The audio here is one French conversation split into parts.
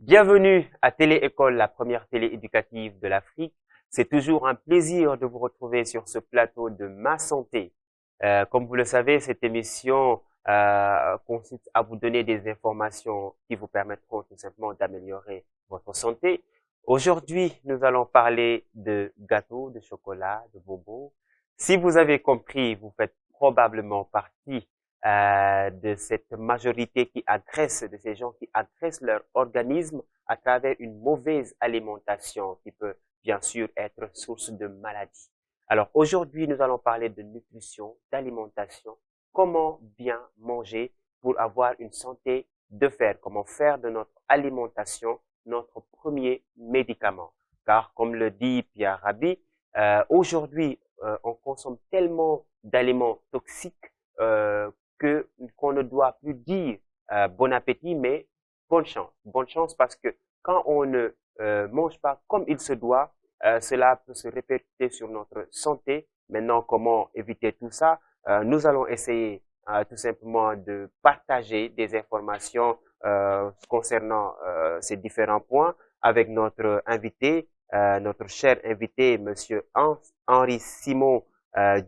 Bienvenue à Télé-École, la première télé éducative de l'Afrique. C'est toujours un plaisir de vous retrouver sur ce plateau de Ma Santé. Comme vous le savez, cette émission consiste à vous donner des informations qui vous permettront tout simplement d'améliorer votre santé. Aujourd'hui, nous allons parler de gâteaux, de chocolat, de bonbons. Si vous avez compris, vous faites probablement partie de cette majorité qui agresse, de ces gens qui agressent leur organisme à travers une mauvaise alimentation qui peut bien sûr être source de maladies. Alors aujourd'hui, nous allons parler de nutrition, d'alimentation, comment bien manger pour avoir une santé de fer, comment faire de notre alimentation notre premier médicament. Car comme le dit Pierre Rabhi, aujourd'hui, on consomme tellement d'aliments toxiques qu'on ne doit plus dire bon appétit, mais bonne chance. Bonne chance parce que quand on ne mange pas comme il se doit, cela peut se répercuter sur notre santé. Maintenant, comment éviter tout ça? Nous allons essayer tout simplement de partager des informations concernant ces différents points avec notre invité, notre cher invité, Monsieur Henri Simon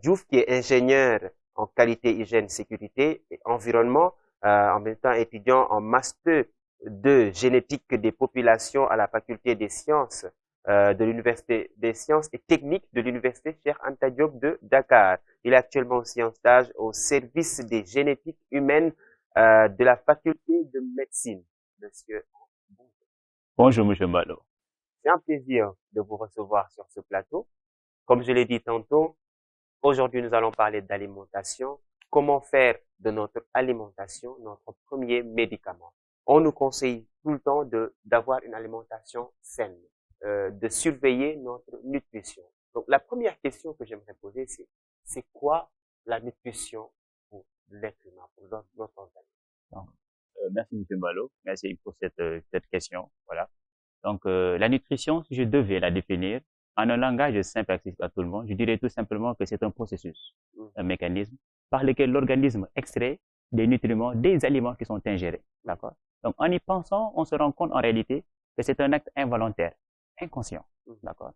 Diouf, qui est ingénieur en qualité, hygiène, sécurité et environnement, en même temps étudiant en master de génétique des populations à la faculté des sciences de l'Université des sciences et techniques de l'Université Cheikh Anta Diop de Dakar. Il est actuellement aussi en stage au service des génétiques humaines de la faculté de médecine. Monsieur, Bonjour, Monsieur Malo. c'est un plaisir de vous recevoir sur ce plateau. Comme je l'ai dit tantôt, aujourd'hui nous allons parler d'alimentation. Comment faire de notre alimentation notre premier médicament? On nous conseille tout le temps d'avoir une alimentation saine, de surveiller notre nutrition. Donc la première question que j'aimerais poser, c'est quoi la nutrition pour l'être humain, pour notre organisme? Donc, merci, Monsieur Malo. Merci pour cette question. Voilà. Donc, la nutrition, si je devais la définir en un langage simple et accessible à tout le monde, je dirais tout simplement que c'est un processus, un mécanisme par lequel l'organisme extrait des nutriments des aliments qui sont ingérés. D'accord? Donc, en y pensant, on se rend compte en réalité que c'est un acte involontaire, inconscient. D'accord?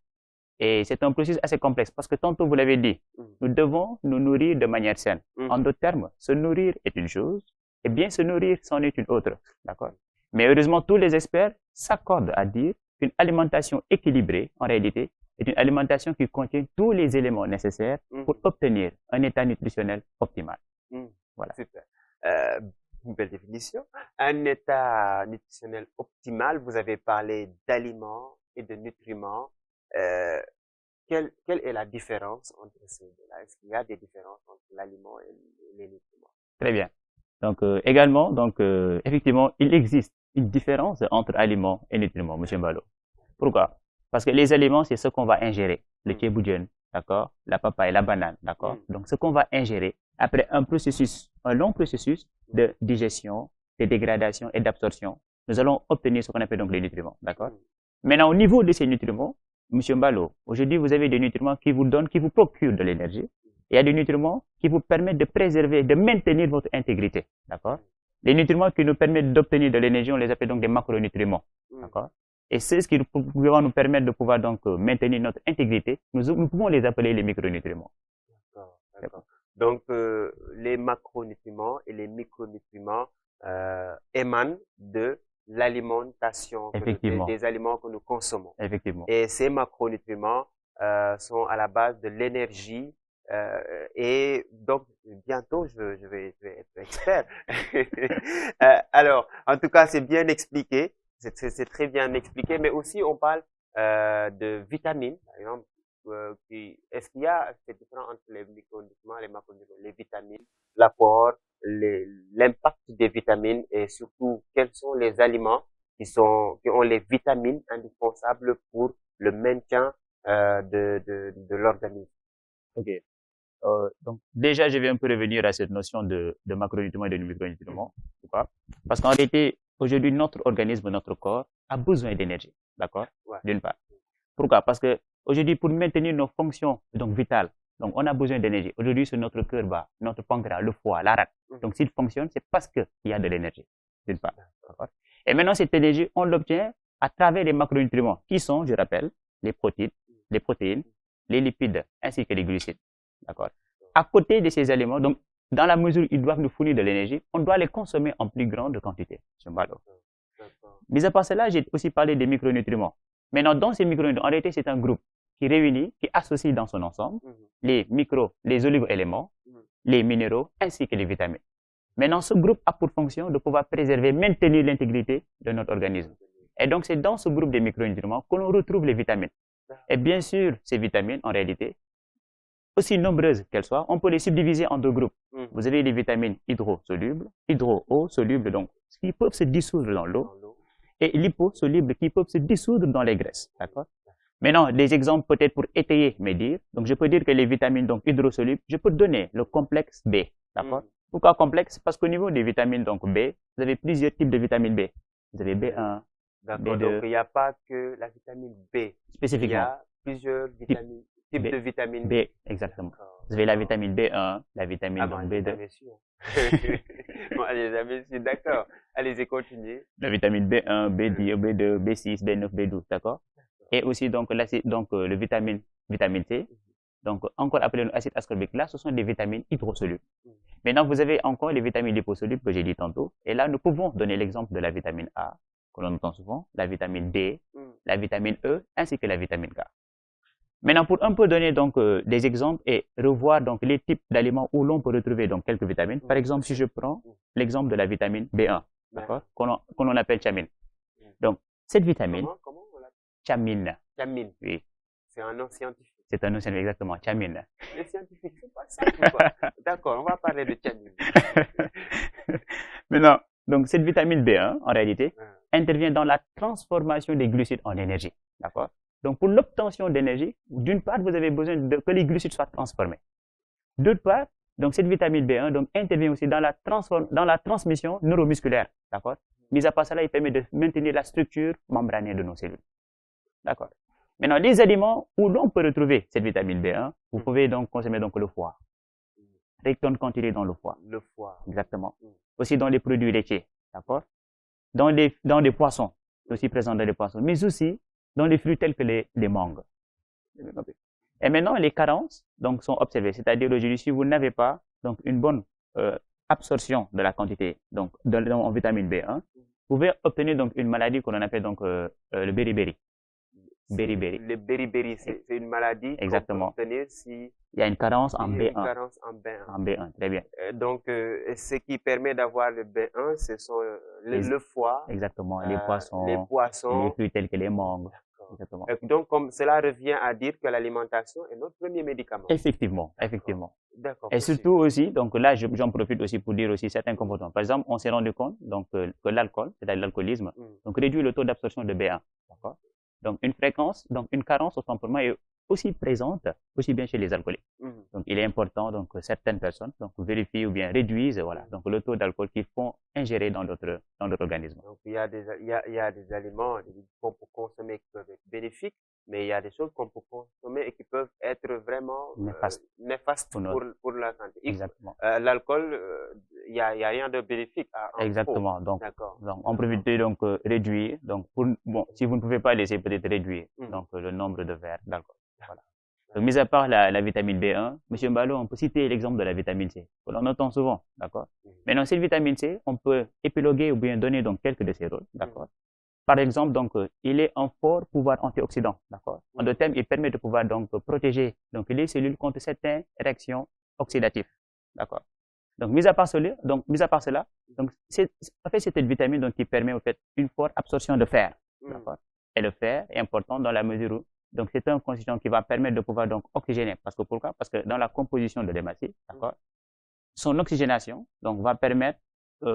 Et c'est un processus assez complexe parce que tantôt vous l'avez dit, nous devons nous nourrir de manière saine. En d'autres termes, se nourrir est une chose et bien se nourrir c'en est une autre. D'accord? Mais heureusement, tous les experts s'accordent à dire qu'une alimentation équilibrée, en réalité, est une alimentation qui contient tous les éléments nécessaires pour obtenir un état nutritionnel optimal. Voilà. Super. Une belle définition. Un état nutritionnel optimal, vous avez parlé d'aliments et de nutriments. Quelle est la différence entre ces deux-là? Est-ce qu'il y a des différences entre l'aliment et les nutriments? Très bien. Donc, également, effectivement, il existe une différence entre aliments et nutriments, Monsieur Mbalo. Pourquoi? Parce que les aliments, c'est ce qu'on va ingérer. Le tchéboudienne, d'accord? La papaye, la banane, d'accord? Donc, ce qu'on va ingérer après un long processus de digestion, de dégradation et d'absorption, nous allons obtenir ce qu'on appelle donc les nutriments, d'accord? Maintenant, au niveau de ces nutriments, Monsieur Mbalo, aujourd'hui, vous avez des nutriments qui vous procurent de l'énergie. Il y a des nutriments qui vous permettent de préserver, de maintenir votre intégrité, d'accord? Les nutriments qui nous permettent d'obtenir de l'énergie, on les appelle donc des macronutriments, d'accord? Et c'est ce qui vont nous permettre de pouvoir donc maintenir notre intégrité. Nous pouvons les appeler les micronutriments. D'accord. Donc, les macronutriments et les micronutriments émanent de l'alimentation, des aliments que nous consommons. Effectivement. Et ces macronutriments sont à la base de l'énergie. Et donc, bientôt, je vais être expert. Alors, en tout cas, c'est bien expliqué. C'est très bien expliqué. Mais aussi, on parle de vitamines, par exemple. Est-ce qu'il y a cette différence entre les micronutriments et les macronutriments, les vitamines, l'apport, l'impact des vitamines et surtout quels sont les aliments qui ont les vitamines indispensables pour le maintien de l'organisme? Ok. Donc déjà, je vais un peu revenir à cette notion de macronutriments et de micronutriments. Pourquoi? Parce qu'en réalité, aujourd'hui, notre organisme, notre corps a besoin d'énergie, d'accord? D'une part. Pourquoi? Parce que aujourd'hui, pour maintenir nos fonctions donc vitales, donc on a besoin d'énergie. Aujourd'hui, c'est notre cœur bat, notre pancréas, le foie, la rate. Donc s'il fonctionne, c'est parce qu'il y a de l'énergie, d'une part. Et maintenant, cette énergie, on l'obtient à travers les macronutriments, qui sont, je rappelle, les protéines, les lipides, ainsi que les glucides. D'accord? À côté de ces aliments, donc, dans la mesure où ils doivent nous fournir de l'énergie, on doit les consommer en plus grande quantité. Mis à part cela, j'ai aussi parlé des micronutriments. Maintenant, dans ces micronutriments, en réalité, c'est un groupe qui réunit, qui associe dans son ensemble les oligo-éléments, les minéraux, ainsi que les vitamines. Maintenant, ce groupe a pour fonction de pouvoir préserver, maintenir l'intégrité de notre organisme. Et donc, c'est dans ce groupe de micronutriments que l'on retrouve les vitamines. Et bien sûr, ces vitamines, en réalité, aussi nombreuses qu'elles soient, on peut les subdiviser en deux groupes. Vous avez les vitamines hydrosolubles, hydro-eau-solubles, donc, qui peuvent se dissoudre dans l'eau, et liposolubles, qui peuvent se dissoudre dans les graisses. D'accord? Maintenant, des exemples peut-être pour étayer mes dires. Donc, je peux dire que les vitamines donc hydrosolubles, je peux donner le complexe B. D'accord? Pourquoi complexe? Parce qu'au niveau des vitamines donc B, vous avez plusieurs types de vitamines B. Vous avez B1, d'accord, B2. Donc, il n'y a pas que la vitamine B. Spécifiquement. Il y a plusieurs vitamines, types de vitamines B. Exactement. Vous avez la vitamine B1, la vitamine donc B2. Bon, allez, jamais su, d'accord. Allez-y, continuez. La vitamine B1, B2, B2, B6, B9, B12, d'accord? Et aussi donc, le vitamine C, donc encore appelé acide ascorbique. Là, ce sont des vitamines hydrosolubles. Maintenant, vous avez encore les vitamines liposolubles que j'ai dit tantôt. Et là, nous pouvons donner l'exemple de la vitamine A, que l'on entend souvent, la vitamine D, la vitamine E, ainsi que la vitamine K. Maintenant, pour un peu donner donc des exemples et revoir donc les types d'aliments où l'on peut retrouver donc quelques vitamines. Par exemple, si je prends l'exemple de la vitamine B1, d'accord, qu'on appelle thiamine. Donc, cette vitamine, comment on l'appelle? Thiamine. Thiamine. Oui. C'est un nom scientifique. C'est un nom scientifique, exactement, thiamine. Les scientifiques, c'est pas ça ou quoi? D'accord, on va parler de thiamine. Maintenant, donc cette vitamine B1, en réalité, intervient dans la transformation des glucides en énergie. D'accord? Donc, pour l'obtention d'énergie, d'une part, vous avez besoin que les glucides soient transformés. D'autre part, donc cette vitamine B1 donc, intervient aussi dans la transmission neuromusculaire. D'accord? Mis à part cela, il permet de maintenir la structure membranaire de nos cellules. D'accord? Maintenant, les aliments où l'on peut retrouver cette vitamine B1, vous pouvez donc consommer donc le foie. Rectonne quantité dans le foie. Le foie. Exactement. Aussi dans les produits laitiers. D'accord? Dans les poissons. Aussi présent dans les poissons. Mais aussi dans les fruits tels que les mangues. Et maintenant, les carences donc, sont observées. C'est-à-dire, aujourd'hui, si vous n'avez pas donc, une bonne absorption de la quantité donc, en vitamine B1, vous pouvez obtenir donc, une maladie qu'on appelle donc, le beriberi. Beriberi. Le beriberi, c'est une maladie qu'on peut obtenir si il y a une carence en B1. Une carence en B1. En B1, très bien. Donc, ce qui permet d'avoir le B1, ce sont le foie. Exactement, les poissons, les fruits tels que les mangues. Exactement. Donc, comme cela revient à dire que l'alimentation est notre premier médicament. Effectivement, effectivement. D'accord. Et surtout aussi, donc là, j'en profite aussi pour dire aussi certains comportements. Par exemple, on s'est rendu compte donc que l'alcool, c'est-à-dire l'alcoolisme, donc réduit le taux d'absorption de B1. D'accord? Donc une carence au tempérament est aussi présente, aussi bien chez les alcooliques. Donc il est important donc que certaines personnes donc vérifient ou bien réduisent donc le taux d'alcool qu'ils font ingérer dans notre organisme. Donc il y a des aliments qu'on peut consommer qui peuvent être bénéfiques, mais il y a des choses qu'on peut consommer et qui peuvent être vraiment néfastes pour la santé. Exactement. L'alcool, il y a rien de bénéfique exactement. Donc on peut éviter donc réduire. Donc si vous ne pouvez pas laisser peut-être réduire donc le nombre de verres d'alcool. Voilà. Donc, mis à part la vitamine B1, Monsieur Mbalo, on peut citer l'exemple de la vitamine C. On entend souvent, d'accord? Mais dans cette vitamine C, on peut épiloguer ou bien donner donc quelques de ses rôles, d'accord? Par exemple, donc, il est un fort pouvoir antioxydant, d'accord? En d'autres termes, il permet de pouvoir donc protéger donc les cellules contre certaines réactions oxydatives, d'accord? Donc, mis à part cela, donc c'est en fait cette vitamine donc qui permet en fait une forte absorption de fer, d'accord? Et le fer est important dans la mesure où donc c'est un constituant qui va permettre de pouvoir donc oxygéner. Pourquoi? Parce que dans la composition de l'hématite, d'accord, son oxygénation donc va permettre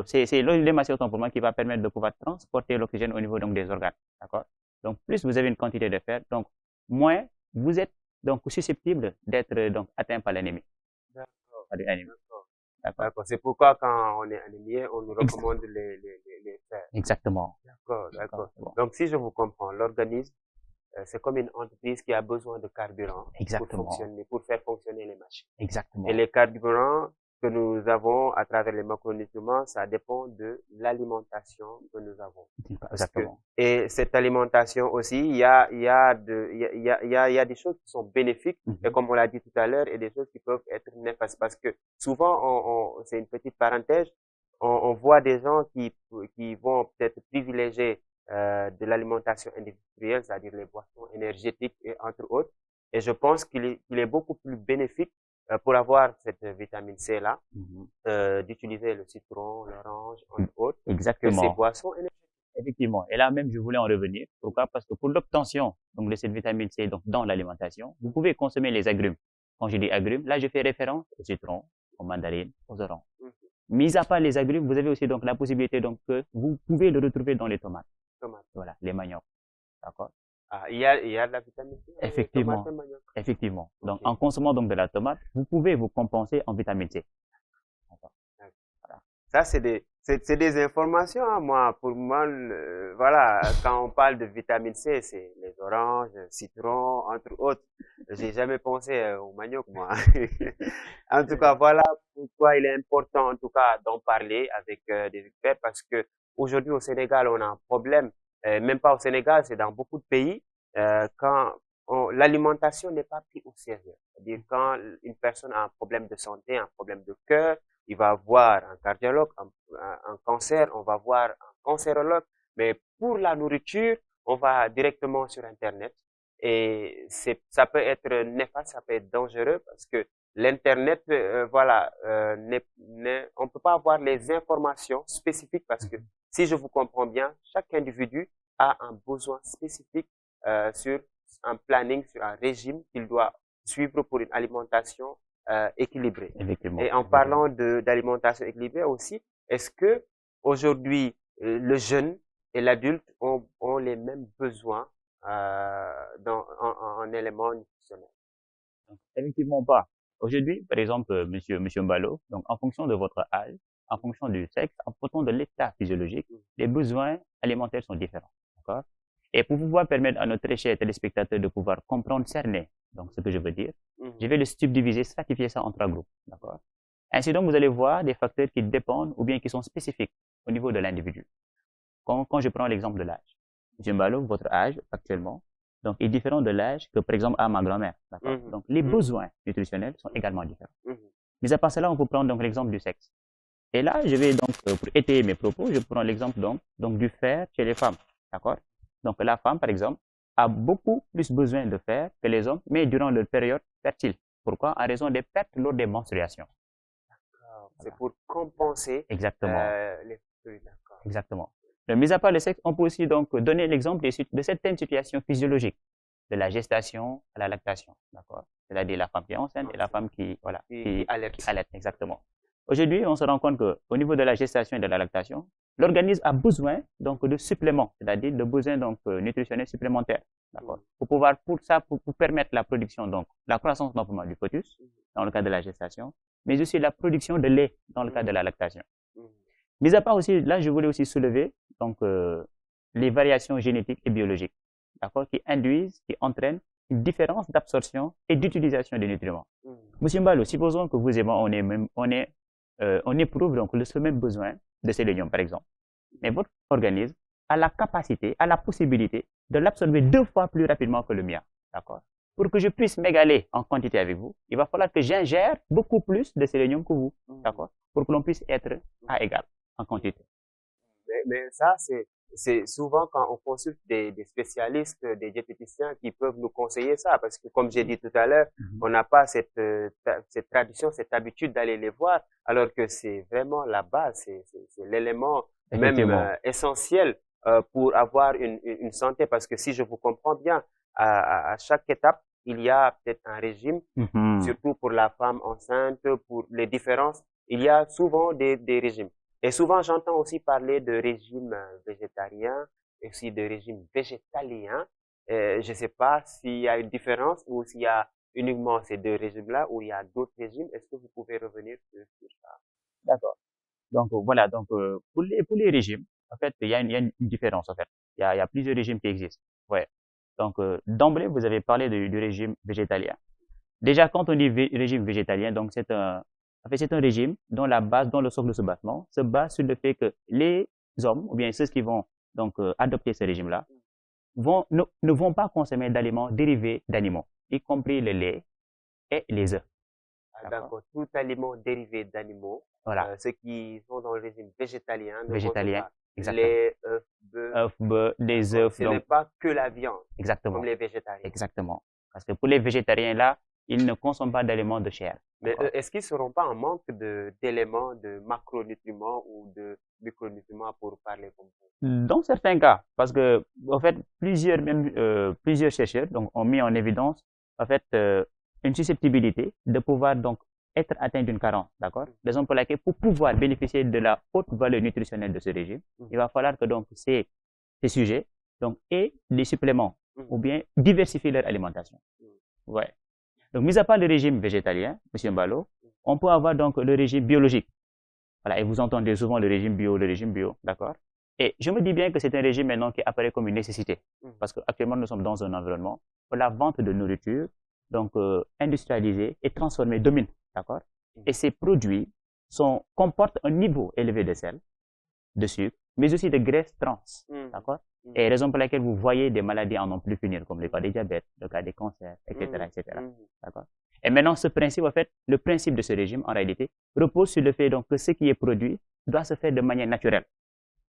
c'est l'hématite autant pour moi qui va permettre de pouvoir transporter l'oxygène au niveau donc des organes, d'accord. Donc plus vous avez une quantité de fer, donc moins vous êtes donc susceptible d'être donc atteint par l'anémie. D'accord. C'est pourquoi quand on est anémie, on nous recommande les fers. Exactement. D'accord. Donc si je vous comprends, l'organisme c'est comme une entreprise qui a besoin de carburant pour faire fonctionner les machines. Exactement. Et les carburants que nous avons à travers les macronutriments, ça dépend de l'alimentation que nous avons. Exactement. Et cette alimentation aussi, il y a des choses qui sont bénéfiques, et comme on l'a dit tout à l'heure, et des choses qui peuvent être néfastes. Parce que souvent, c'est une petite parenthèse, on voit des gens qui vont peut-être privilégier de l'alimentation industrielle, c'est-à-dire les boissons énergétiques et entre autres. Et je pense qu'il est beaucoup plus bénéfique pour avoir cette vitamine C là, d'utiliser le citron, l'orange, entre autres, que ces Exactement. boissons énergétiques. Effectivement. Et là même, je voulais en revenir. Pourquoi? Parce que pour l'obtention donc de cette vitamine C donc dans l'alimentation, vous pouvez consommer les agrumes. Quand je dis agrumes, là je fais référence au citron, aux mandarines, aux oranges. Mis à part les agrumes, vous avez aussi donc la possibilité donc que vous pouvez le retrouver dans les tomates. Voilà, les maniocs. D'accord? Ah, il y a de la vitamine C dans les Effectivement. tomates et manioc. Effectivement. Donc Ok. en consommant donc de la tomate, vous pouvez vous compenser en vitamine C. D'accord. Voilà. Ça, c'est des informations, hein, moi. Pour moi, voilà, quand on parle de vitamine C, c'est les oranges, citron, entre autres. J'ai jamais pensé au manioc, moi. En tout cas, voilà pourquoi il est important, en tout cas, d'en parler avec des experts, parce que aujourd'hui au Sénégal, on a un problème. Même pas au Sénégal, c'est dans beaucoup de pays, quand l'alimentation n'est pas prise au sérieux. C'est-à-dire quand une personne a un problème de santé, un problème de cœur, il va voir un cardiologue, un cancer, on va voir un cancérologue, mais pour la nourriture, on va directement sur Internet et ça peut être néfaste, ça peut être dangereux parce que l'Internet, voilà, on peut pas avoir les informations spécifiques parce que si je vous comprends bien, chaque individu a un besoin spécifique sur un planning, sur un régime qu'il doit suivre pour une alimentation équilibrée. Effectivement. Et en parlant d'alimentation équilibrée aussi, est-ce que aujourd'hui le jeune et l'adulte ont les mêmes besoins en éléments nutritionnels? Effectivement pas. Aujourd'hui, par exemple, monsieur Mbalo, donc en fonction de votre âge, en fonction du sexe, en fonction de l'état physiologique, les besoins alimentaires sont différents. D'accord? Et pour pouvoir permettre à notre très cher téléspectateur de pouvoir comprendre, cerner, donc ce que je veux dire, je vais le subdiviser, stratifier ça en 3 groupes. D'accord? Ainsi donc, vous allez voir des facteurs qui dépendent ou bien qui sont spécifiques au niveau de l'individu. Quand je prends l'exemple de l'âge, monsieur Mbalo, votre âge actuellement, donc, est différent de l'âge que, par exemple, à ma grand-mère. D'accord? Donc, les besoins nutritionnels sont également différents. Mais à part cela, on peut prendre donc l'exemple du sexe. Et là, je vais donc, pour étayer mes propos, je prends l'exemple donc du fer chez les femmes. D'accord? Donc, la femme, par exemple, a beaucoup plus besoin de fer que les hommes, mais durant leur période fertile. Pourquoi? En raison des pertes lors des menstruations. D'accord. C'est pour compenser Exactement. les fruits. D'accord. Exactement. Mais mis à part le sexe, on peut aussi donc donner l'exemple de certaines situations physiologiques, de la gestation à la lactation, d'accord? C'est-à-dire la femme qui est enceinte et la femme qui, voilà, Qui allait. exactement. Aujourd'hui, on se rend compte que au niveau de la gestation et de la lactation, l'organisme a besoin donc de suppléments, c'est-à-dire de besoins donc nutritionnels supplémentaires, d'accord? Pour permettre la production donc la croissance normalement du fœtus dans le cas de la gestation, mais aussi la production de lait dans le cas de la lactation. Mis à part aussi, là, je voulais aussi soulever donc les variations génétiques et biologiques, d'accord, qui induisent, qui entraînent une différence d'absorption et d'utilisation des nutriments. Monsieur Mbalo, supposons que vous et moi, on éprouve donc le même besoin de sélénium, par exemple. Mais votre organisme a la capacité, a la possibilité de l'absorber 2 fois plus rapidement que le mien, d'accord? Pour que je puisse m'égaler en quantité avec vous, il va falloir que j'ingère beaucoup plus de sélénium que vous, d'accord? Pour que l'on puisse être à égal en quantité. Mais ça, c'est souvent quand on consulte des spécialistes, des diététiciens qui peuvent nous conseiller ça, parce que comme j'ai dit tout à l'heure, on n'a pas cette tradition, cette habitude d'aller les voir, alors que c'est vraiment la base, c'est l'élément même essentiel pour avoir une santé, parce que si je vous comprends bien, à chaque étape, il y a peut-être un régime, surtout pour la femme enceinte, pour les différences, il y a souvent des régimes. Et souvent, j'entends aussi parler de régime végétarien et aussi de régime végétalien. Je ne sais pas s'il y a une différence ou s'il y a uniquement ces 2 régimes-là ou il y a d'autres régimes. Est-ce que vous pouvez revenir sur ça? D'accord. Donc voilà, donc pour les régimes, en fait, il y a une différence en fait. Il y a plusieurs régimes qui existent. Ouais. Donc d'emblée, vous avez parlé du régime végétalien. Déjà, quand on dit régime végétalien, donc c'est En fait, c'est un régime dont la base, dont le socle de ce bâtiment se base sur le fait que les hommes, ou bien ceux qui vont donc adopter ce régime-là, ne vont pas consommer d'aliments dérivés d'animaux, y compris le lait et les œufs. D'accord. Tout aliment dérivé d'animaux, Voilà, ceux qui sont dans le régime végétalien ne consomment végétalien, pas exactement. lait, œufs, bœuf. Œufs, bœufs, des D'accord. œufs, Ce n'est donc pas que la viande, comme exactement, les végétariens. exactement. Parce que pour les végétariens là, ils ne consomment pas d'aliments de chair. Mais D'accord. est-ce qu'ils ne seront pas en manque d'éléments, de macronutriments ou de micronutriments pour parler comme vous? Dans certains cas, parce que en fait plusieurs chercheurs donc ont mis en évidence en fait une susceptibilité de pouvoir donc être atteint d'une carence, d'accord? Raison pour laquelle pour pouvoir bénéficier de la haute valeur nutritionnelle de ce régime, il va falloir que donc ces sujets donc aient des suppléments ou bien diversifier leur alimentation. Ouais. Donc mis à part le régime végétalien, Monsieur Mbalo, on peut avoir donc le régime biologique. Voilà, et vous entendez souvent le régime bio, d'accord? Et je me dis bien que c'est un régime maintenant qui apparaît comme une nécessité, parce qu'actuellement nous sommes dans un environnement où la vente de nourriture, donc industrialisée et transformée, domine, d'accord? Et ces produits comportent un niveau élevé de sel, de sucre, mais aussi de graisses trans, d'accord? Et raison pour laquelle vous voyez des maladies à n'en plus finir, comme le cas des diabètes, le cas des cancers, etc., etc., d'accord? Et maintenant, ce principe, en fait, le principe de ce régime, en réalité, repose sur le fait donc que ce qui est produit doit se faire de manière naturelle.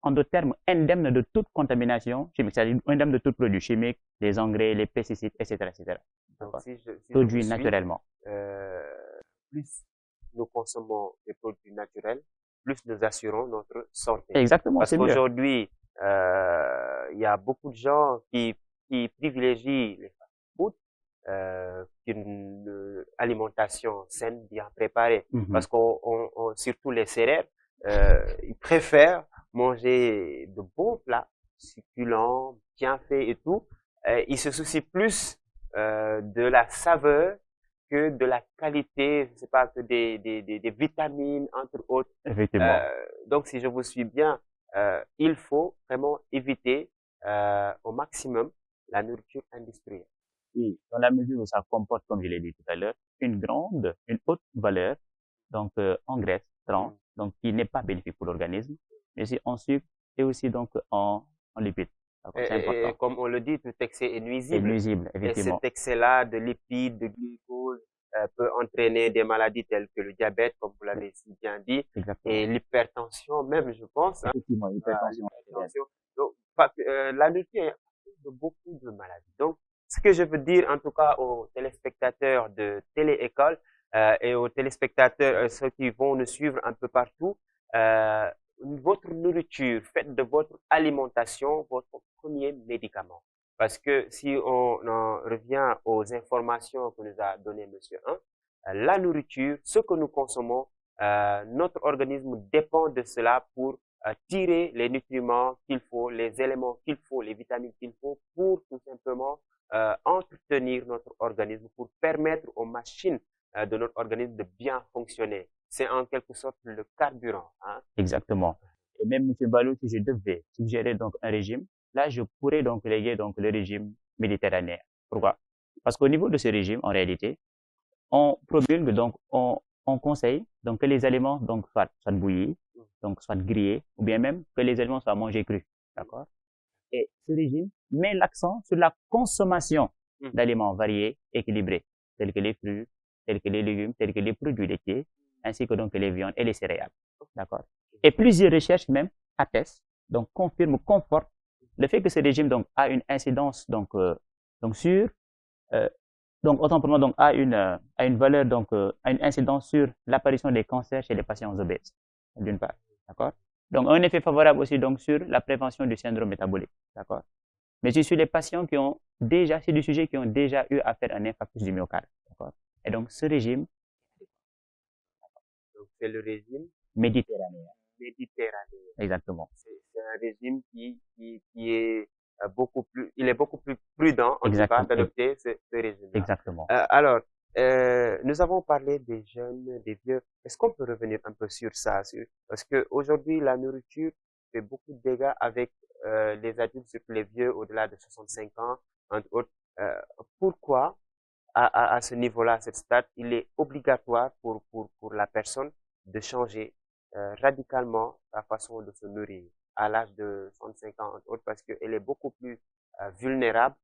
En d'autres termes, indemne de toute contamination chimique, c'est-à-dire indemne de tout produit chimique, les engrais, les pesticides, etc., etc. Donc, si je Produit vous suis, naturellement. plus nous consommons des produits naturels, plus nous assurons notre santé. Exactement, Parce c'est mieux. qu'aujourd'hui, il y a beaucoup de gens qui privilégient les fast-foods qu'une alimentation saine, bien préparée. Parce qu'on surtout les céréales, ils préfèrent manger de bons plats, succulents, bien faits et tout. Ils se soucient plus de la saveur que de la qualité, je sais pas, que des vitamines, entre autres. Effectivement. Donc, si je vous suis bien, il faut vraiment éviter au maximum la nourriture industrielle. Oui, dans la mesure où ça comporte, comme je l'ai dit tout à l'heure, une haute valeur, donc en graisse trans, donc qui n'est pas bénéfique pour l'organisme, mais aussi en sucre et aussi donc en lipides. C'est important. Et comme on le dit, tout excès est nuisible. C'est nuisible, Et effectivement. cet excès-là de lipides, de glucose, peut entraîner des maladies telles que le diabète, comme vous l'avez si bien dit, Exactement. et l'hypertension même, je pense. Effectivement, l'hypertension. Donc, la nourriture est de beaucoup de maladies. Donc, ce que je veux dire, en tout cas, aux téléspectateurs de Télé-École et aux téléspectateurs, ceux qui vont nous suivre un peu partout, votre nourriture, faites de votre alimentation votre premier médicament. Parce que si on en revient aux informations que nous a donné Monsieur 1, la nourriture, ce que nous consommons, notre organisme dépend de cela pour tirer les nutriments qu'il faut, les éléments qu'il faut, les vitamines qu'il faut pour tout simplement entretenir notre organisme, pour permettre aux machines de notre organisme de bien fonctionner. C'est en quelque sorte le carburant. Hein. Exactement. Et même M. Balou, si je devais suggérer donc un régime, là je pourrais donc léguer donc le régime méditerranéen. Pourquoi? Parce qu'au niveau de ce régime, en réalité, on promulgue donc on conseille donc que les aliments donc soit bouillis, donc soit grillés, ou bien même que les aliments soient mangés crus. D'accord? Et ce régime met l'accent sur la consommation d'aliments variés, équilibrés, tels que les fruits, tels que les légumes, tels que les produits laitiers, ainsi que donc les viandes et les céréales. D'accord? Et plusieurs recherches même attestent, donc confirment, confortent le fait que ce régime donc a une incidence donc sur donc autant pour moi donc a une valeur donc a une incidence sur l'apparition des cancers chez les patients obèses d'une part, d'accord? Donc un effet favorable aussi donc sur la prévention du syndrome métabolique, d'accord? Mais sur les patients qui ont déjà, c'est des sujets qui ont déjà eu à faire un infarctus du myocarde, d'accord? Et donc ce régime, donc c'est le régime méditerranéen. Méditerranéen. Exactement. C'est un régime qui est beaucoup plus, il est beaucoup plus prudent en tout cas d'adopter ce régime. Exactement. Alors, nous avons parlé des jeunes, des vieux. Est-ce qu'on peut revenir un peu sur ça, parce que aujourd'hui la nourriture fait beaucoup de dégâts avec les adultes, surtout les vieux au-delà de 65 ans, entre autres. Pourquoi à ce niveau-là, à cette stade, il est obligatoire pour la personne de changer radicalement sa façon de se nourrir à l'âge de 65 ans, entre autres, parce qu'elle est beaucoup plus vulnérable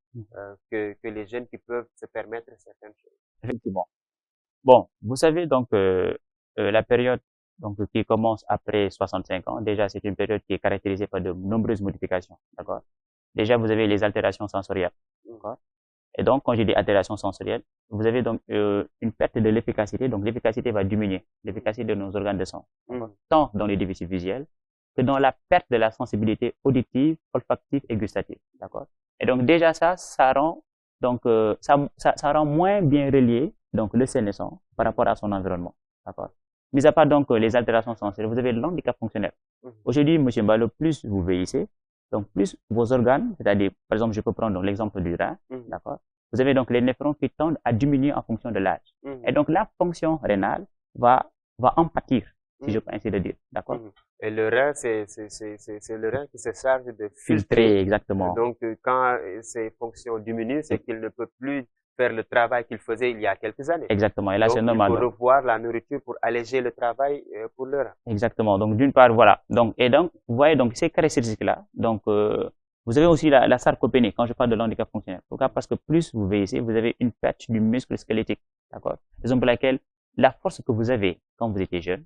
que les jeunes qui peuvent se permettre certaines choses. Effectivement. Bon, vous savez donc la période donc qui commence après 65 ans, déjà c'est une période qui est caractérisée par de nombreuses modifications, d'accord? Déjà vous avez les altérations sensorielles, d'accord? Et donc quand j'ai des altérations sensorielles, vous avez donc une perte de l'efficacité, donc l'efficacité va diminuer, l'efficacité de nos organes de sens, tant dans les déficits visuels que dans la perte de la sensibilité auditive, olfactive et gustative, d'accord? Et donc déjà ça rend donc ça rend moins bien relié donc le sénescent par rapport à son environnement, d'accord? Mis à part donc les altérations sensorielles, vous avez l'handicap fonctionnel. Aujourd'hui, monsieur Mbalo, plus vous vieillissez, donc plus vos organes, c'est-à-dire, par exemple, je peux prendre l'exemple du rein, d'accord? Vous avez donc les néphrons qui tendent à diminuer en fonction de l'âge. Et donc la fonction rénale va en pâtir, si je peux ainsi le dire, d'accord? Et le rein, c'est le rein qui se charge de Filtrer, exactement. Donc, quand ses fonctions diminuent, c'est qu'il ne peut plus faire le travail qu'il faisait il y a quelques années. Exactement. Et là, c'est normal. Il faut revoir la nourriture pour alléger le travail pour le rein. Exactement. Donc, d'une part, voilà. Donc, vous voyez, donc, ces caractéristiques-là, donc, vous avez aussi la sarcopénie quand je parle de l'handicap fonctionnel. Pourquoi? Parce que plus vous vieillissez, vous avez une perte du muscle squelettique. D'accord? Raison pour laquelle la force que vous avez quand vous étiez jeune,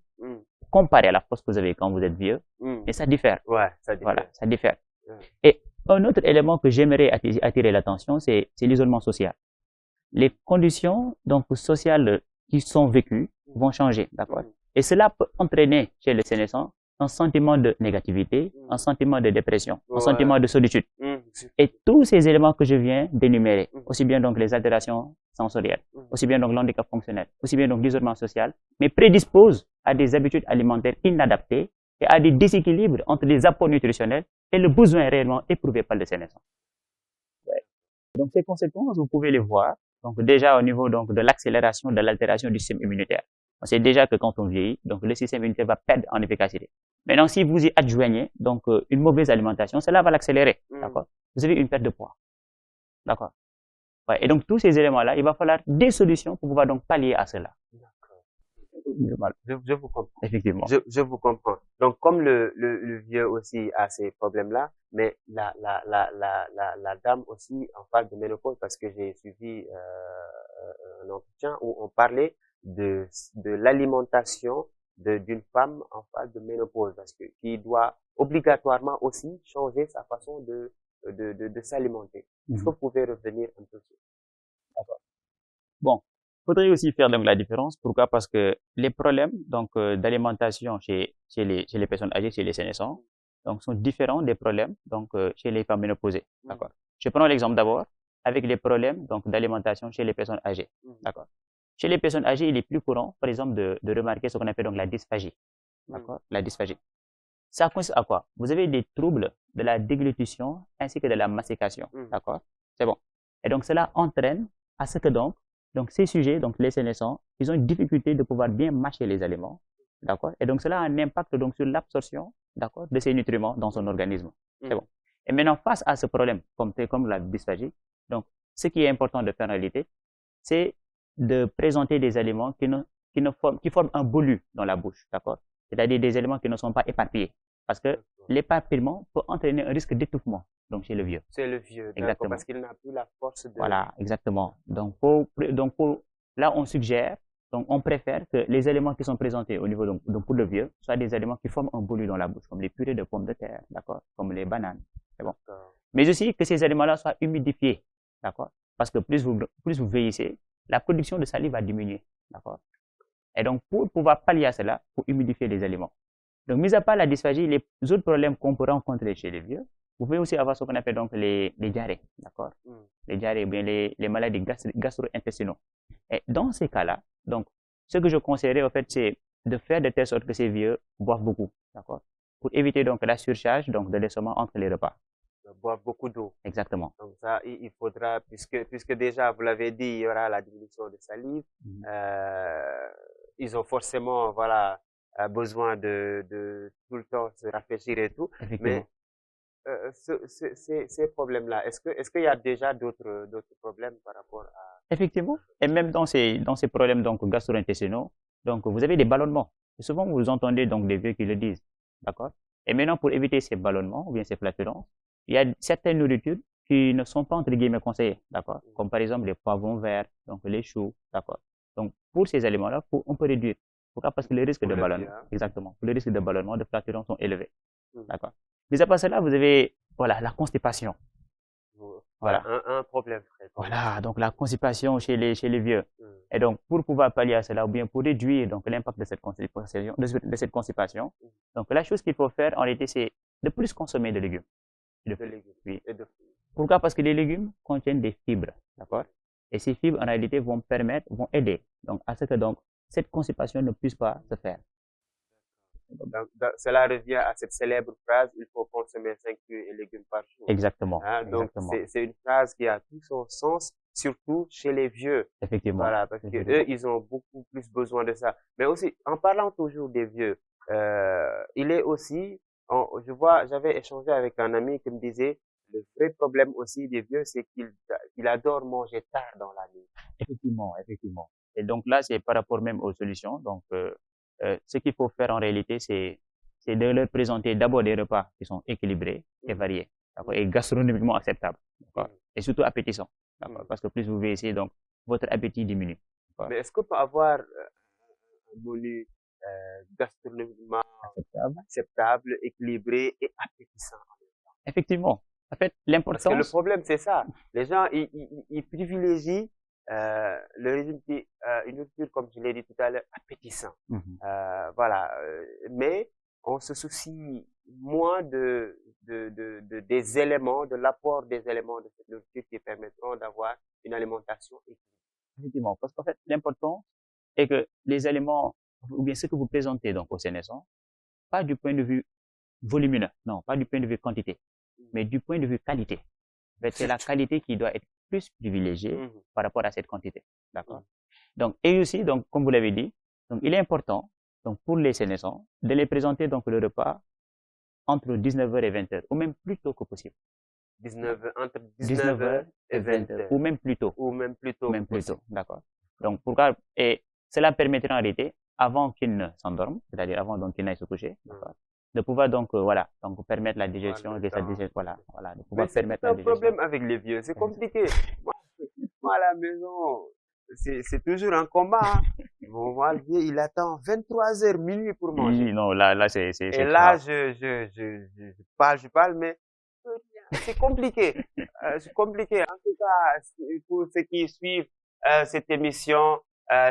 comparée à la force que vous avez quand vous êtes vieux, et ça diffère. Ouais, ça diffère. Voilà, ça diffère. Et un autre élément que j'aimerais attirer l'attention, c'est l'isolement social. Les conditions donc sociales qui sont vécues vont changer, d'accord? Et cela peut entraîner chez le sénescent un sentiment de négativité, un sentiment de dépression, un sentiment de solitude. Et tous ces éléments que je viens d'énumérer, aussi bien donc les altérations sensorielles, aussi bien donc l'handicap fonctionnel, aussi bien donc l'isolement social, mais prédisposent à des habitudes alimentaires inadaptées et à des déséquilibres entre les apports nutritionnels et le besoin réellement éprouvé par le sénescent. Ouais. Donc ces conséquences, vous pouvez les voir. Donc déjà au niveau donc de l'accélération de l'altération du système immunitaire. On sait déjà que quand on vieillit, donc le système immunitaire va perdre en efficacité. Maintenant, si vous y adjoignez donc une mauvaise alimentation, cela va l'accélérer. D'accord? Vous avez une perte de poids. D'accord? Ouais. Et donc tous ces éléments-là, il va falloir des solutions pour pouvoir donc pallier à cela. Je vous comprends. Effectivement. Je vous comprends. Donc, comme le vieux aussi a ces problèmes-là, mais la dame aussi en phase de ménopause, parce que j'ai suivi un entretien où on parlait de l'alimentation d'une femme en phase de ménopause, parce que qui doit obligatoirement aussi changer sa façon de s'alimenter. Est-ce que vous pouvez revenir un peu sur ça? D'accord. Bon. Faudrait aussi faire donc la différence. Pourquoi? Parce que les problèmes donc d'alimentation chez les personnes âgées, chez les sénescents, donc sont différents des problèmes donc chez les femmes ménopausées. D'accord. Je prends l'exemple d'abord avec les problèmes donc d'alimentation chez les personnes âgées. D'accord. Chez les personnes âgées, il est plus courant, par exemple, de remarquer ce qu'on appelle donc la dysphagie. D'accord. La dysphagie. Ça consiste à quoi? Vous avez des troubles de la déglutition ainsi que de la mastication. D'accord. C'est bon. Et donc cela entraîne à ce que donc ces sujets, donc les sénescents, ils ont une difficulté de pouvoir bien mâcher les aliments, d'accord? Et donc cela a un impact donc sur l'absorption, d'accord, de ces nutriments dans son organisme. C'est bon. Et maintenant, face à ce problème, comme la dysphagie, donc ce qui est important de faire en réalité, c'est de présenter des aliments qui forment un bolus dans la bouche, d'accord? C'est-à-dire des éléments qui ne sont pas éparpillés. Parce que l'éparpillement peut entraîner un risque d'étouffement, donc chez le vieux. C'est le vieux, exactement. Parce qu'il n'a plus la force de... Voilà, exactement. Donc, là, on suggère, donc on préfère que les éléments qui sont présentés au niveau, donc pour le vieux, soient des éléments qui forment un bolus dans la bouche, comme les purées de pommes de terre, d'accord, comme les bananes, c'est bon. Mais aussi que ces éléments-là soient humidifiés, d'accord, parce que plus vous vieillissez, la production de salive va diminuer, d'accord. Et donc, pour pouvoir pallier à cela, il faut humidifier les aliments. Donc, mis à part la dysphagie, les autres problèmes qu'on peut rencontrer chez les vieux, vous pouvez aussi avoir ce qu'on appelle donc les diarrhées, d'accord? Les diarrhées, ou bien les maladies gastro-intestinaux. Et dans ces cas-là, donc, ce que je conseillerais, en fait, c'est de faire de telle sorte que ces vieux boivent beaucoup, d'accord? Pour éviter donc la surcharge donc de l'estomac entre les repas. Boivent beaucoup d'eau. Exactement. Donc ça, il faudra, puisque déjà, vous l'avez dit, il y aura la diminution de salive. Ils ont forcément, voilà, besoin de tout le temps se rafraîchir et tout. Mais ces problèmes-là, est-ce qu'il y a déjà d'autres problèmes par rapport à Effectivement. Et même dans ces problèmes donc gastro-intestinaux, donc vous avez des ballonnements. Et souvent, vous entendez donc des vieux qui le disent. D'accord? Et maintenant, pour éviter ces ballonnements ou bien ces flatulences, il y a certaines nourritures qui ne sont pas entre guillemets conseillées. D'accord? Comme par exemple les poivrons verts, donc les choux. D'accord? Donc, pour ces aliments-là, on peut réduire. Pourquoi? Parce que les risques Pour de le ballonnement, bien. exactement, les risques de ballonnement, de flatulence sont élevés. Mhm. D'accord? Mais à part cela, vous avez, voilà, la constipation. Voilà, Voilà. un problème fréquent. Voilà, donc la constipation chez les vieux. Mhm. Et donc, pour pouvoir pallier à cela, ou bien pour réduire donc l'impact de cette constipation, de cette constipation, Mhm. donc la chose qu'il faut faire en réalité, c'est de plus consommer de légumes. De De fruits. légumes Oui. et de fruits. Pourquoi? Parce que les légumes contiennent des fibres, d'accord? Et ces fibres, en réalité, vont aider donc à ce que donc cette constipation ne puisse pas se faire. Cela revient à cette célèbre phrase, il faut consommer 5 fruits et légumes par jour. Exactement, Hein, donc, exactement. c'est une phrase qui a tout son sens, surtout chez les vieux. Effectivement, Voilà, parce que eux, effectivement. ils ont beaucoup plus besoin de ça. Mais aussi, en parlant toujours des vieux, il est aussi, j'avais échangé avec un ami qui me disait, le vrai problème aussi des vieux, c'est qu'il adore manger tard dans la nuit. Effectivement, effectivement. Et donc là, c'est par rapport même aux solutions. Donc, ce qu'il faut faire en réalité, c'est de leur présenter d'abord des repas qui sont équilibrés et Mhm, variés, d'accord, mhm, et gastronomiquement acceptables, d'accord, mhm, et surtout appétissants, d'accord, mhm. parce que plus vous vieillissez, donc votre appétit diminue, d'accord. Mais est-ce qu'on peut avoir un menu gastronomiquement Acceptable. acceptable, équilibré et appétissant? Effectivement. En fait, Parce que le l'importance, problème, c'est ça. Les gens, ils privilégient le régime qui, une nourriture, comme je l'ai dit tout à l'heure, appétissant. mhm, Voilà. Mais on se soucie moins des éléments, de l'apport des éléments de cette nourriture qui permettront d'avoir une alimentation équilibrée. effectivement, parce qu'en fait, l'important est que les aliments, ou bien ce que vous présentez donc au sénescent, pas du point de vue volumineux, non, pas du point de vue quantité, mais du point de vue qualité. En fait, c'est la Surtout. qualité qui doit être plus privilégiée Mhm, par rapport à cette quantité. D'accord? mhm, Donc, et aussi, donc, comme vous l'avez dit, donc, il est important, donc, pour les sénescents, de les présenter, donc, le repas entre 19 heures et 20 heures, ou même plus tôt que possible. 19, entre 19 19 heures heures et et 20 20 heures, heures, ou même plus tôt, ou même plus ou tôt que même plus tôt. possible. D'accord? Donc, pourquoi, et cela permettra en réalité, avant qu'ils ne s'endorment, c'est-à-dire avant donc qu'ils n'aillent se coucher, Mhm. d'accord? De pouvoir donc, voilà, donc permettre la Avoir digestion le de sa temps. digestion, voilà, voilà, de Mais pouvoir c'est tout permettre la un digestion. problème avec les vieux. C'est compliqué. Moi, moi, à la maison, c'est toujours un combat. Hein. Bon, moi, le vieux, il attend 23 heures minuit pour manger. Oui, non, là, Et c'est là, grave. je parle, mais c'est compliqué. C'est compliqué. En tout cas, pour ceux qui suivent cette émission,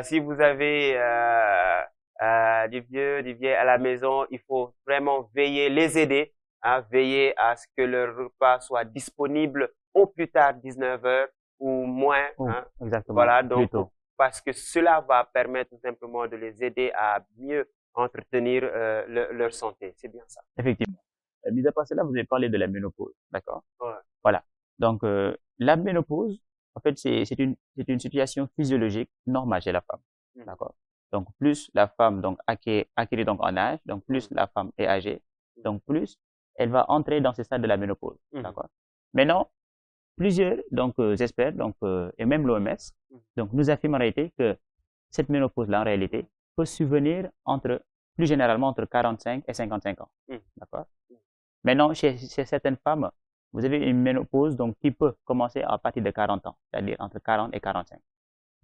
si vous avez des vieux à la maison, il faut vraiment veiller, les aider, hein, veiller à ce que leur repas soit disponible au plus tard 19 heures ou moins. Oh, Hein. exactement, Voilà, donc plutôt. parce que cela va permettre tout simplement de les aider à mieux entretenir leur santé. C'est bien ça. Effectivement. Mis à part cela, vous avez parlé de la ménopause, d'accord? Ouais. Voilà. Donc, la ménopause, en fait, c'est une situation physiologique normale chez la femme, Mhm. d'accord? Donc, plus la femme donc acquérit donc en âge, donc plus Mhm. la femme est âgée, donc plus elle va entrer dans ce stade de la ménopause, Mhm. d'accord? Maintenant, plusieurs donc experts donc et même l'OMS Mhm. donc nous affirment en réalité que cette ménopause-là en réalité peut survenir entre plus généralement entre 45 et 55 ans, Mhm. d'accord? Maintenant, chez certaines femmes, vous avez une ménopause donc qui peut commencer à partir de 40 ans, c'est-à-dire entre 40 et 45.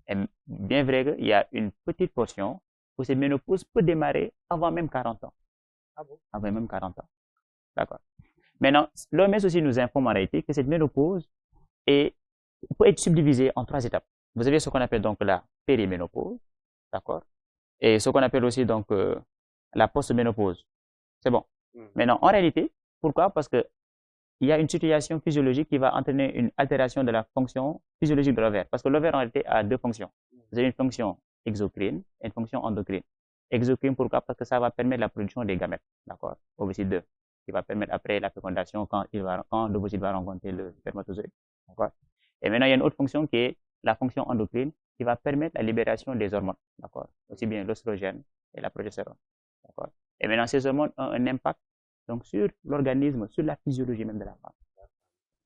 Et bien vrai qu'il y a une petite portion où cette ménopause peut démarrer avant même 40 ans, Ah bon? avant même 40 ans, d'accord? Maintenant, l'OMS aussi nous informe en réalité que cette ménopause est, peut être subdivisée en trois étapes. Vous avez ce qu'on appelle donc la périménopause, d'accord? Et ce qu'on appelle aussi donc la postménopause. C'est bon. Mhm. Maintenant, en réalité, pourquoi? Parce que il y a une situation physiologique qui va entraîner une altération de la fonction physiologique de l'ovaire. Parce que l'ovaire, en réalité, a deux fonctions. Vous avez une fonction exocrine et une fonction endocrine. Exocrine, pourquoi? Parce que ça va permettre la production des gamètes, d'accord? Ovocyte 2, qui va permettre après la fécondation quand l'ovocyte va rencontrer le spermatozoïde, d'accord? Et maintenant, il y a une autre fonction qui est la fonction endocrine, qui va permettre la libération des hormones, d'accord? Aussi bien l'oestrogène et la progestérone, d'accord? Et maintenant, ces hormones ont un impact donc sur l'organisme, sur la physiologie même de la femme.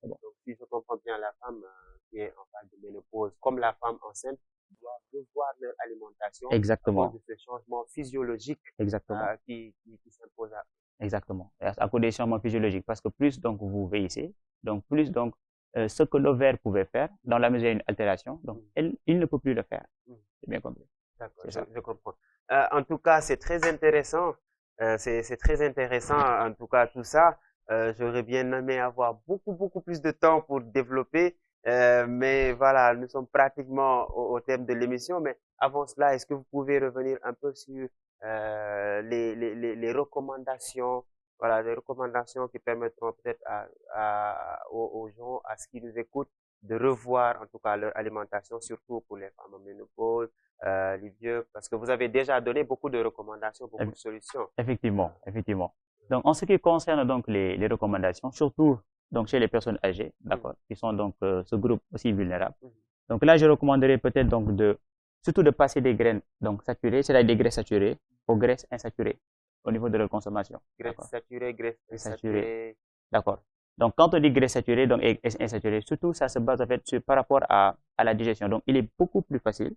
C'est bon. Donc, si je comprends bien, la femme qui est en phase de ménopause, comme la femme enceinte, doivent revoir leur alimentation à Exactement. cause de ce changement physiologique Exactement. qui s'impose à eux. Exactement. À cause des changements physiologiques. Parce que plus donc vous vieillissez, donc plus donc ce que l'ovaire pouvait faire, dans la mesure où il y a une altération, donc il ne peut plus le faire. C'est bien compris. D'accord, C'est ça. je comprends. En tout cas, c'est très intéressant. C'est très intéressant, en tout cas, tout ça. J'aurais bien aimé avoir beaucoup plus de temps pour développer. Mais voilà, nous sommes pratiquement au terme de l'émission. Mais avant cela, est-ce que vous pouvez revenir un peu sur les recommandations, voilà, les recommandations qui permettront peut-être aux gens, à ce qui nous écoutent, de revoir en tout cas leur alimentation, surtout pour les femmes en ménopause, les vieux, parce que vous avez déjà donné beaucoup de recommandations, beaucoup de solutions. Effectivement, effectivement. Donc, en ce qui concerne donc les recommandations, surtout donc chez les personnes âgées, d'accord, qui sont donc ce groupe aussi vulnérable. Donc là, je recommanderais peut-être donc surtout de passer des graines donc saturées, c'est-à-dire des graisses saturées aux graisses insaturées au niveau de leur consommation. Graisses saturées, graisses insaturées. D'accord. Donc, quand on dit graisses saturées donc et insaturées, surtout ça se base en fait par rapport à la digestion. Donc, il est beaucoup plus facile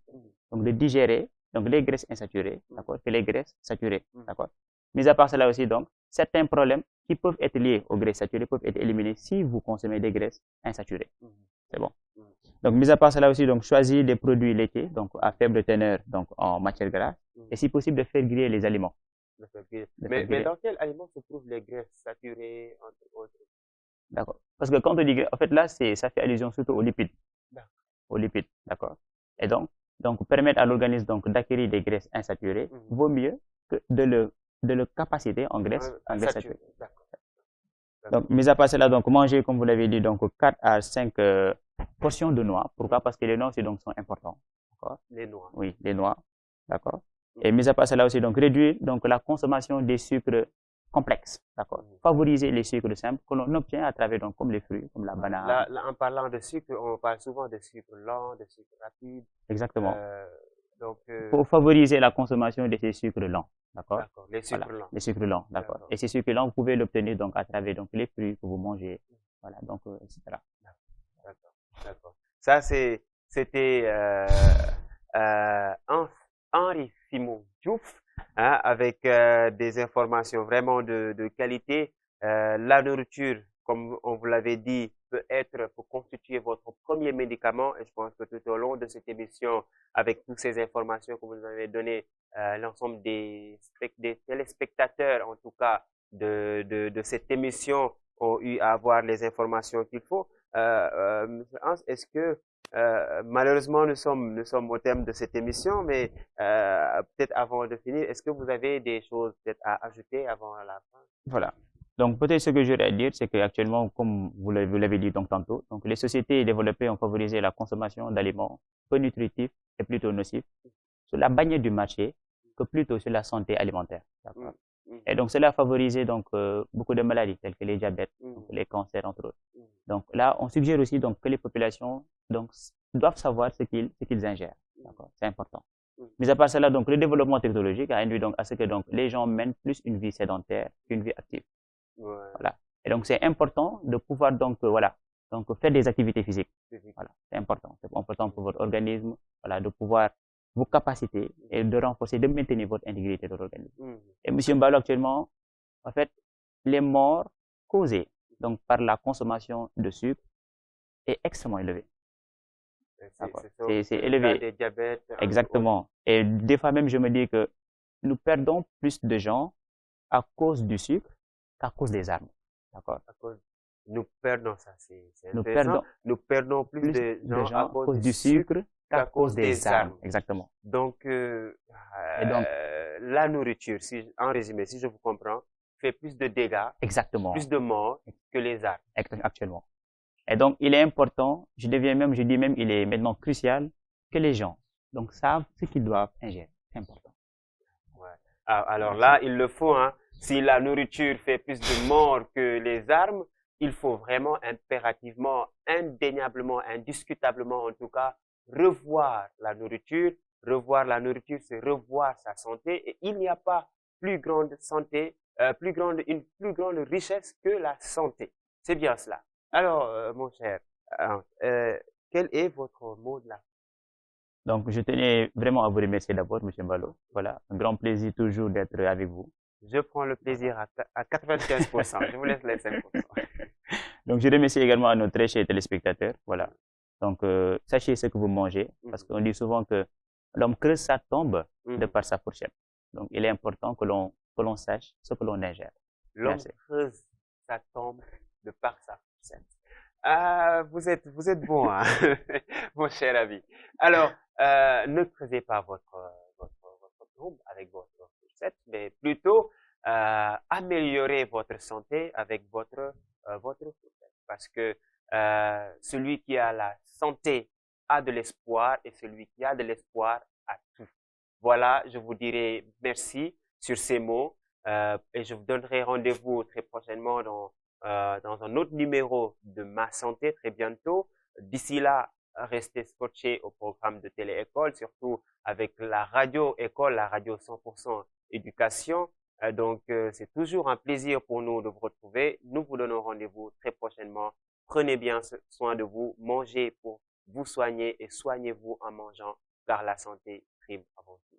donc de digérer donc les graisses insaturées, d'accord, que les graisses saturées, d'accord. Mis à part cela aussi, donc, certains problèmes qui peuvent être liés aux graisses saturées peuvent être éliminés si vous consommez des graisses insaturées. C'est bon. Donc, mis à part cela aussi, donc, choisir des produits laitiers, donc, à faible teneur, donc, en matière grasse, et si possible, de faire griller les aliments. Mais dans quel aliment se trouvent les graisses saturées, entre autres? D'accord. Parce que quand on dit graisse, en fait, là, ça fait allusion surtout aux lipides. Aux lipides, d'accord. Et donc, permettre à l'organisme, donc, d'acquérir des graisses insaturées, vaut mieux que de le capaciter en graisse saturée. Donc, mis à part cela, donc, manger, comme vous l'avez dit, donc, 4 à 5 portions de noix. Pourquoi? Parce que les noix aussi, donc, sont importants. D'accord? Les noix. Oui, les noix. D'accord? Et mis à part cela aussi, donc, réduire, donc, la consommation des sucres complexes. D'accord? Favoriser les sucres simples que l'on obtient à travers, donc, comme les fruits, comme la banane. Là, en parlant de sucre, on parle souvent de sucre lent, de sucre rapide. Exactement. Donc, pour favoriser la consommation de ces sucres lents. D'accord? Les sucres lents. Les sucres lents, d'accord. Et ces sucres lents, vous pouvez l'obtenir donc à travers donc les fruits que vous mangez. Voilà, donc, etc. D'accord. Ça, c'était Henri Simon Diouf, hein, avec des informations vraiment de qualité. La nourriture, comme on vous l'avait dit, peut constituer votre premier médicament. Et je pense que tout au long de cette émission, avec toutes ces informations que vous nous avez données, l'ensemble des téléspectateurs, en tout cas, de cette émission, ont eu à avoir les informations qu'il faut. Monsieur Hans, est-ce que malheureusement nous sommes au terme de cette émission, mais peut-être avant de finir, est-ce que vous avez des choses peut-être à ajouter avant la fin? Voilà. Donc peut-être ce que j'aurais à dire, c'est qu'actuellement, comme vous l'avez dit donc tantôt, donc les sociétés développées ont favorisé la consommation d'aliments peu nutritifs et plutôt nocifs sur la bannière du marché que plutôt sur la santé alimentaire. D'accord. Et donc, cela a favorisé donc, beaucoup de maladies telles que les diabètes, donc, les cancers, entre autres. Donc là, on suggère aussi donc, que les populations donc, doivent savoir ce qu'ils ingèrent. C'est important. Mis à part cela, donc, le développement technologique a induit donc, à ce que donc, les gens mènent plus une vie sédentaire qu'une vie active. Voilà. Et donc, c'est important de pouvoir donc, voilà, donc, faire des activités physiques. Voilà. C'est important. C'est important pour votre organisme, voilà, de pouvoir vos capacités et de renforcer, de maintenir votre intégrité de l'organisme. Et M. Mbalo, actuellement, en fait, les morts causées donc, par la consommation de sucre est extrêmement élevé. C'est élevé. Des diabètes. Exactement. Et des fois même, je me dis que nous perdons plus de gens à cause du sucre qu'à cause des armes. D'accord. Nous perdons, ça c'est intéressant. Nous perdons plus de gens à cause du sucre qu'à cause des armes. Exactement. Donc, la nourriture, en résumé, si je vous comprends, fait plus de dégâts, plus de morts que les armes. Actuellement. Et donc, il est important, je dis même, il est maintenant crucial que les gens donc savent ce qu'ils doivent ingérer. C'est important. Ouais. Alors là, il le faut, hein. Si la nourriture fait plus de morts que les armes, il faut vraiment impérativement, indéniablement, indiscutablement en tout cas, revoir la nourriture. Revoir la nourriture, c'est revoir sa santé. Et il n'y a pas plus grande santé, une plus grande richesse que la santé. C'est bien cela. Alors, mon cher, Quel est votre mot de la fin? Donc, je tenais vraiment à vous remercier d'abord, Monsieur Mbalo. Voilà, un grand plaisir toujours d'être avec vous. Je prends le plaisir à 95%. Je vous laisse les 5%. Donc, je remercie également à nos très chers téléspectateurs. Voilà. Donc, sachez ce que vous mangez, parce qu'on dit souvent que l'homme creuse sa tombe de par sa fourchette. Donc, il est important que l'on sache ce que l'on ingère. L'homme creuse sa tombe de par sa fourchette. Ah, vous êtes bon, hein, mon cher ami. Alors, ne creusez pas votre tombe avec votre fourchette, mais plutôt améliorez votre santé avec votre fourchette, parce que celui qui a la santé a de l'espoir et celui qui a de l'espoir a tout. Voilà, je vous dirai merci sur ces mots et je vous donnerai rendez-vous très prochainement dans un autre numéro de Ma Santé très bientôt. D'ici là, restez scotchés au programme de Télé-École, surtout avec la radio École, la radio 100% éducation. Donc, c'est toujours un plaisir pour nous de vous retrouver. Nous vous donnons rendez-vous très prochainement. Prenez bien soin de vous, mangez pour vous soigner et soignez-vous en mangeant, car la santé prime avant tout.